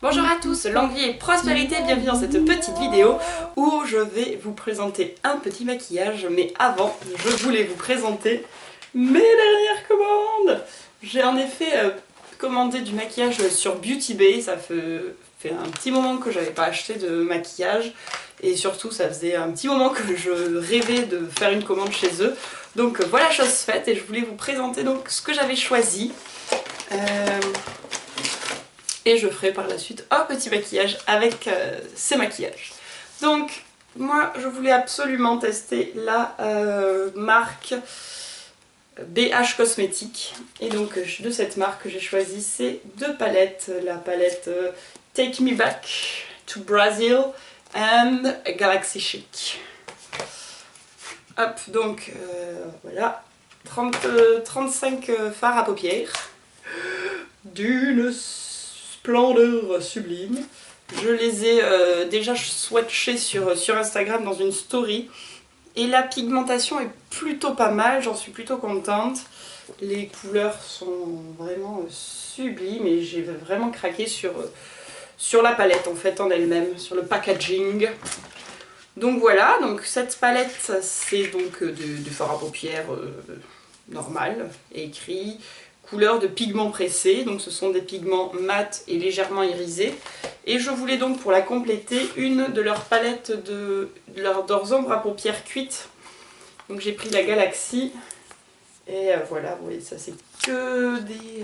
Bonjour à tous, longue vie et prospérité, bienvenue dans cette petite vidéo où je vais vous présenter un petit maquillage, mais avant, je voulais vous présenter mes dernières commandes. J'ai en effet commandé du maquillage sur Beauty Bay, ça fait un petit moment que j'avais pas acheté de maquillage et surtout ça faisait un petit moment que je rêvais de faire une commande chez eux. Donc voilà, chose faite, et je voulais vous présenter donc ce que j'avais choisi. Et je ferai par la suite un petit maquillage avec ces maquillages. Donc moi je voulais absolument tester la marque BH Cosmetics. Et donc de cette marque j'ai choisi ces deux palettes. La palette Take Me Back to Brazil and Galaxy Chic. Hop, donc voilà, 35 fards à paupières d'une splendeur sublime. Je les ai déjà swatchés sur Instagram dans une story et la pigmentation est plutôt pas mal, j'en suis plutôt contente. Les couleurs sont vraiment sublimes et j'ai vraiment craqué sur la palette en fait en elle-même, sur le packaging. Donc voilà, donc cette palette c'est donc du fard à paupières normal, écrit couleur de pigments pressés, donc ce sont des pigments mat et légèrement irisés. Et je voulais donc pour la compléter une de leurs palettes de leurs ombres à paupières cuites. Donc j'ai pris la Galaxy et voilà, vous voyez ça c'est que des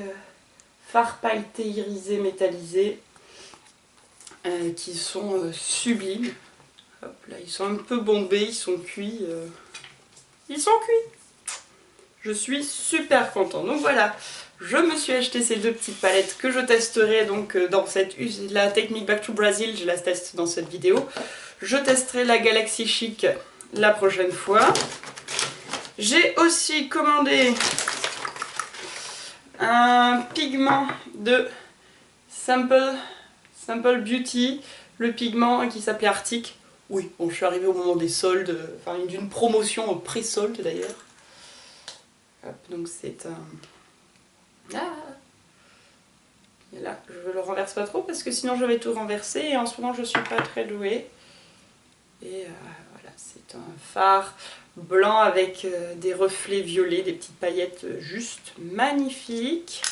fards pailletés irisés métallisés qui sont sublimes. Hop là, ils sont un peu bombés, ils sont cuits. Ils sont cuits. Je suis super contente. Donc voilà, je me suis acheté ces deux petites palettes que je testerai donc dans la Take Me Back to Brazil, je la teste dans cette vidéo. Je testerai la Galaxy Chic la prochaine fois. J'ai aussi commandé un pigment de Simple Beauty, le pigment qui s'appelait Arctic. Oui, bon, je suis arrivée au moment des soldes, enfin d'une promotion pré-solde d'ailleurs. Hop, donc c'est un... Ah, et là, je le renverse pas trop parce que sinon je vais tout renverser et en ce moment je suis pas très douée. Et voilà, c'est un fard blanc avec des reflets violets, des petites paillettes juste magnifiques.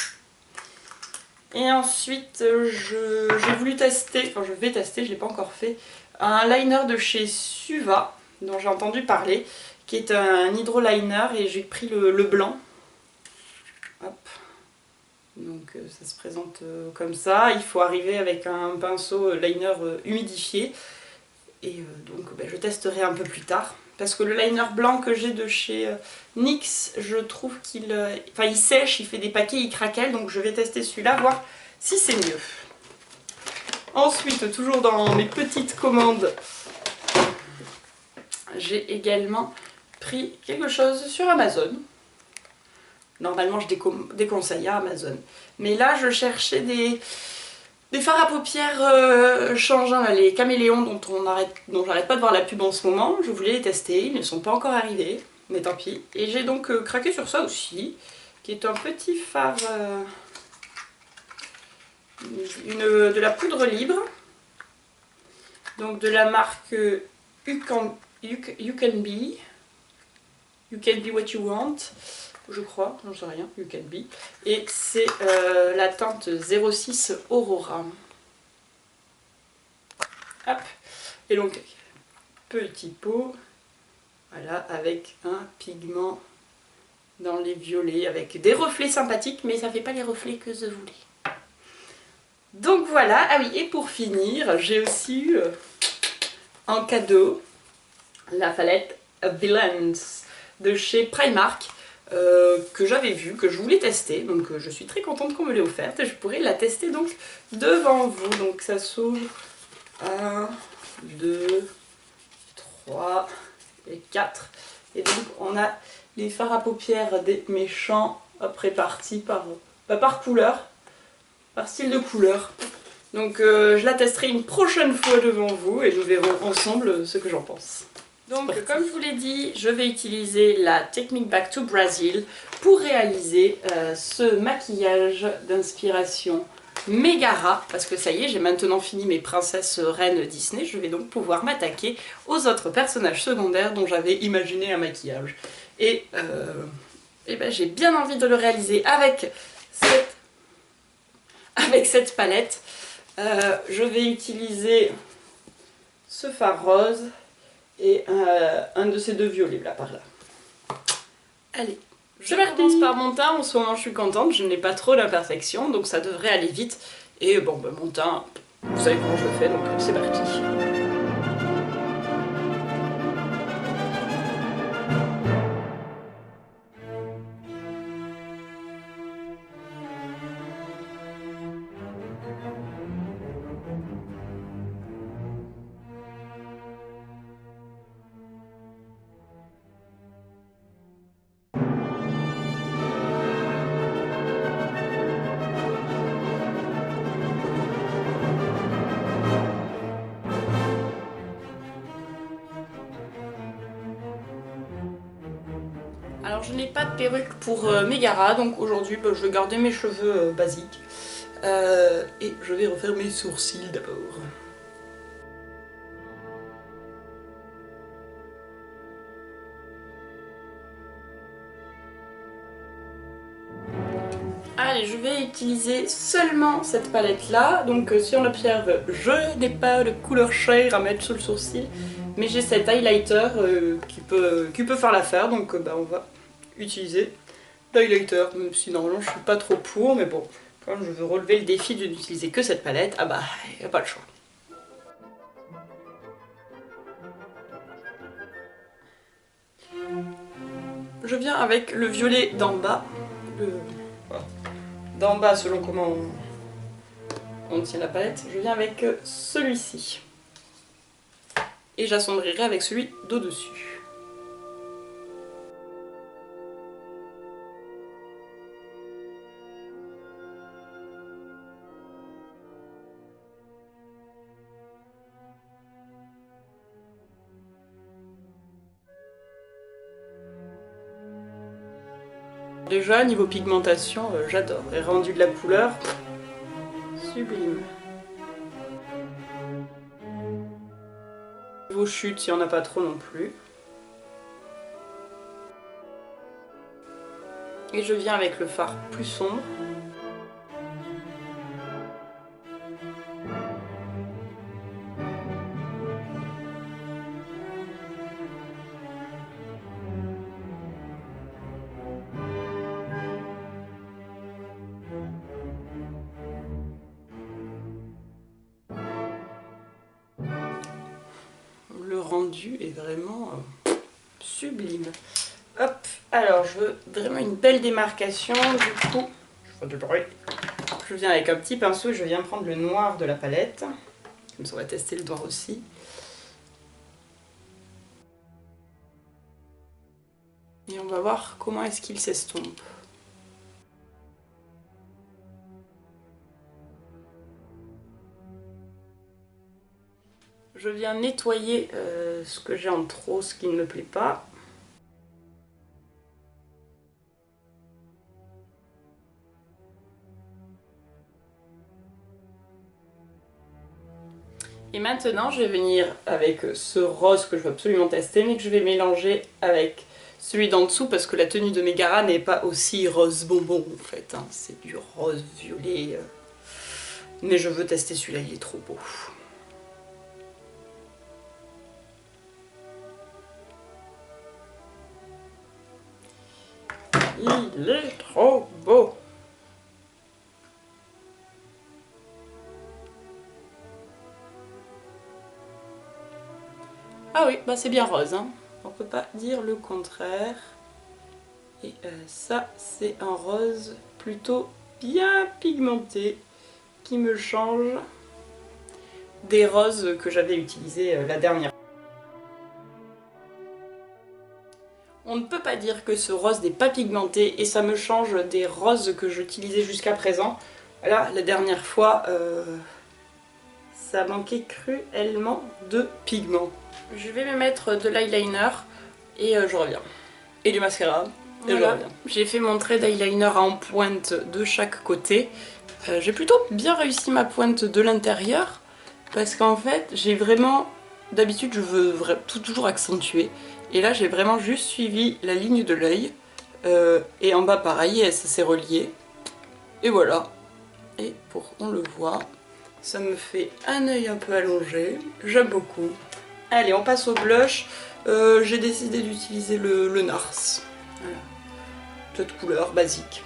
Et ensuite, j'ai voulu tester, enfin je vais tester, je ne l'ai pas encore fait, un liner de chez Suva, dont j'ai entendu parler, qui est un hydroliner et j'ai pris le blanc. Hop. Donc ça se présente comme ça, il faut arriver avec un pinceau liner humidifié. Et donc je testerai un peu plus tard. Parce que le liner blanc que j'ai de chez NYX, je trouve qu'il il sèche, il fait des paquets, il craquelle. Donc je vais tester celui-là, voir si c'est mieux. Ensuite, toujours dans mes petites commandes, j'ai également pris quelque chose sur Amazon. Normalement, je déconseille à Amazon. Mais là, je cherchais des fards à paupières changeants, là, les caméléons dont j'arrête pas de voir la pub en ce moment. Je voulais les tester, ils ne sont pas encore arrivés, mais tant pis. Et j'ai donc craqué sur ça aussi, qui est un petit fard, de la poudre libre, donc de la marque You Can Be What You Want, je crois, j'en sais rien, You Can Be. Et c'est la teinte 06 Aurora. Hop. Et donc, petit pot, voilà, avec un pigment dans les violets, avec des reflets sympathiques, mais ça fait pas les reflets que je voulais. Donc voilà, ah oui, et pour finir, j'ai aussi eu en cadeau la palette Blends de chez Primark. Que j'avais vu, que je voulais tester, donc je suis très contente qu'on me l'ait offerte et je pourrais la tester donc devant vous. Donc ça s'ouvre 1, 2, 3 et 4. Et donc on a les fards à paupières des méchants répartis par couleur, par style de couleur. Donc je la testerai une prochaine fois devant vous et nous verrons ensemble ce que j'en pense. Donc comme je vous l'ai dit, je vais utiliser la Technique Back to Brazil pour réaliser ce maquillage d'inspiration Megara, parce que ça y est, j'ai maintenant fini mes princesses reines Disney, je vais donc pouvoir m'attaquer aux autres personnages secondaires dont j'avais imaginé un maquillage. Et ben, j'ai bien envie de le réaliser avec cette palette. Je vais utiliser ce fard rose et un de ces deux violets là par là. Allez, je commence par mon teint. En ce moment je suis contente, je n'ai pas trop d'imperfections donc ça devrait aller vite. Et bon ben, mon teint, vous savez comment je le fais donc c'est parti. Alors je n'ai pas de perruque pour Megara, donc aujourd'hui bah, je vais garder mes cheveux basiques. Et je vais refaire mes sourcils d'abord. Allez, je vais utiliser seulement cette palette là, donc si on observe, je n'ai pas de couleur chair à mettre sous le sourcil, mais j'ai cet highlighter qui peut faire l'affaire, donc bah, on va utiliser l'highlighter, même si normalement je suis pas trop pour, mais bon, quand je veux relever le défi de n'utiliser que cette palette, ah bah, y a pas le choix. Je viens avec le violet d'en bas, d'en bas selon comment on tient la palette, je viens avec celui-ci. Et j'assombrirai avec celui d'au-dessus. Déjà, niveau pigmentation, j'adore. Et rendu de la couleur, sublime. Niveau chute, il n'y en a pas trop non plus. Et je viens avec le fard plus sombre. Le rendu est vraiment sublime. Hop, alors je veux vraiment une belle démarcation, du coup, je viens avec un petit pinceau et je viens prendre le noir de la palette. Comme ça on va tester le noir aussi. Et on va voir comment est-ce qu'il s'estompe. Je viens nettoyer ce que j'ai en trop, ce qui ne me plaît pas. Et maintenant, je vais venir avec ce rose que je veux absolument tester, mais que je vais mélanger avec celui d'en dessous, parce que la tenue de Megara n'est pas aussi rose bonbon en fait, hein. C'est du rose violet. Mais je veux tester celui-là, il est trop beau. Il est trop beau. Ah oui, bah c'est bien rose, hein. On peut pas dire le contraire. Et ça, c'est un rose plutôt bien pigmenté qui me change des roses que j'avais utilisées la dernière. On ne peut pas dire que ce rose n'est pas pigmenté et ça me change des roses que j'utilisais jusqu'à présent. Là, la dernière fois, ça manquait cruellement de pigment. Je vais me mettre de l'eyeliner et je reviens. Et du mascara. Et voilà. Je reviens. J'ai fait mon trait d'eyeliner en pointe de chaque côté. J'ai plutôt bien réussi ma pointe de l'intérieur parce qu'en fait j'ai vraiment... D'habitude je veux toujours accentuer et là j'ai vraiment juste suivi la ligne de l'œil et en bas pareil ça s'est relié et voilà. Et pour on le voit, ça me fait un œil un peu allongé, j'aime beaucoup. Allez, on passe au blush. J'ai décidé d'utiliser le Nars. Voilà. Cette couleur basique.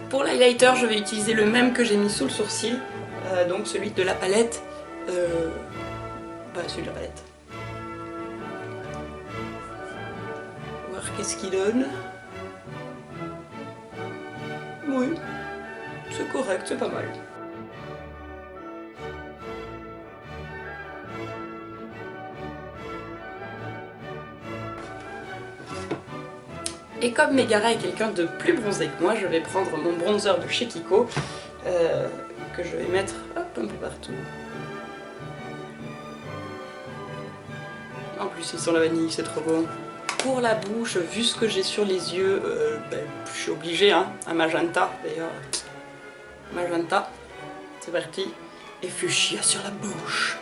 Pour l'highlighter, je vais utiliser le même que j'ai mis sous le sourcil, donc celui de la palette. Celui de la palette. Voir qu'est-ce qu'il donne. Oui, c'est correct, c'est pas mal. Et comme Megara est quelqu'un de plus bronzé que moi, je vais prendre mon bronzer de chez Kiko, que je vais mettre hop, un peu partout. En plus il sent la vanille, c'est trop bon. Pour la bouche, vu ce que j'ai sur les yeux, je suis obligée, hein, un magenta d'ailleurs. Magenta, c'est parti. Et fuchsia sur la bouche.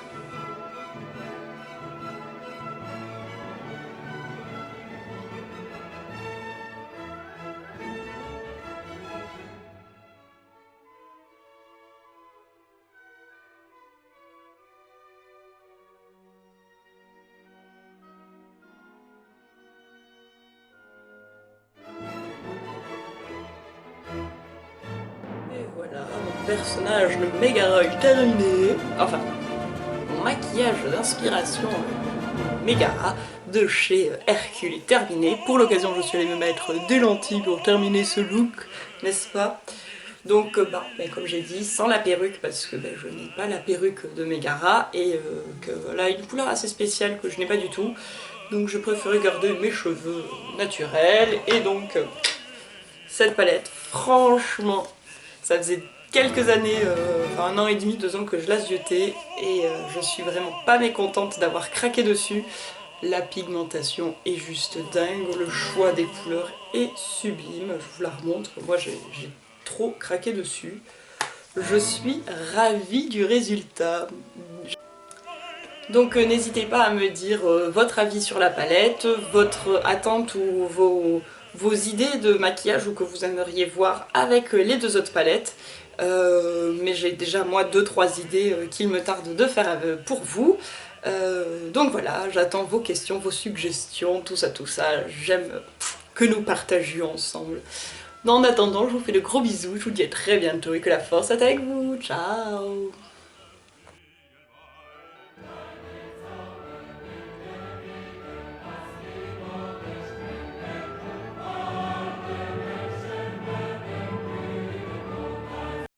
Voilà, mon personnage, le Megara est terminé. Enfin, mon maquillage d'inspiration Megara de chez Hercule est terminé. Pour l'occasion, je suis allée me mettre des lentilles pour terminer ce look, n'est-ce pas? Donc, comme j'ai dit, sans la perruque, parce que je n'ai pas la perruque de Megara et qu'elle a une couleur assez spéciale que je n'ai pas du tout. Donc, je préférais garder mes cheveux naturels et donc cette palette, franchement, ça faisait quelques années, enfin 1 an et demi, 2 ans que je la ziotais et je suis vraiment pas mécontente d'avoir craqué dessus. La pigmentation est juste dingue, le choix des couleurs est sublime, je vous la remontre, moi j'ai trop craqué dessus. Je suis ravie du résultat. Donc n'hésitez pas à me dire votre avis sur la palette, votre attente ou vos idées de maquillage ou que vous aimeriez voir avec les 2 autres palettes. Mais j'ai déjà moi 2-3 idées qu'il me tarde de faire pour vous. Donc voilà, j'attends vos questions, vos suggestions, tout ça, j'aime que nous partagions ensemble. En attendant, je vous fais de gros bisous, je vous dis à très bientôt et que la force soit avec vous, ciao!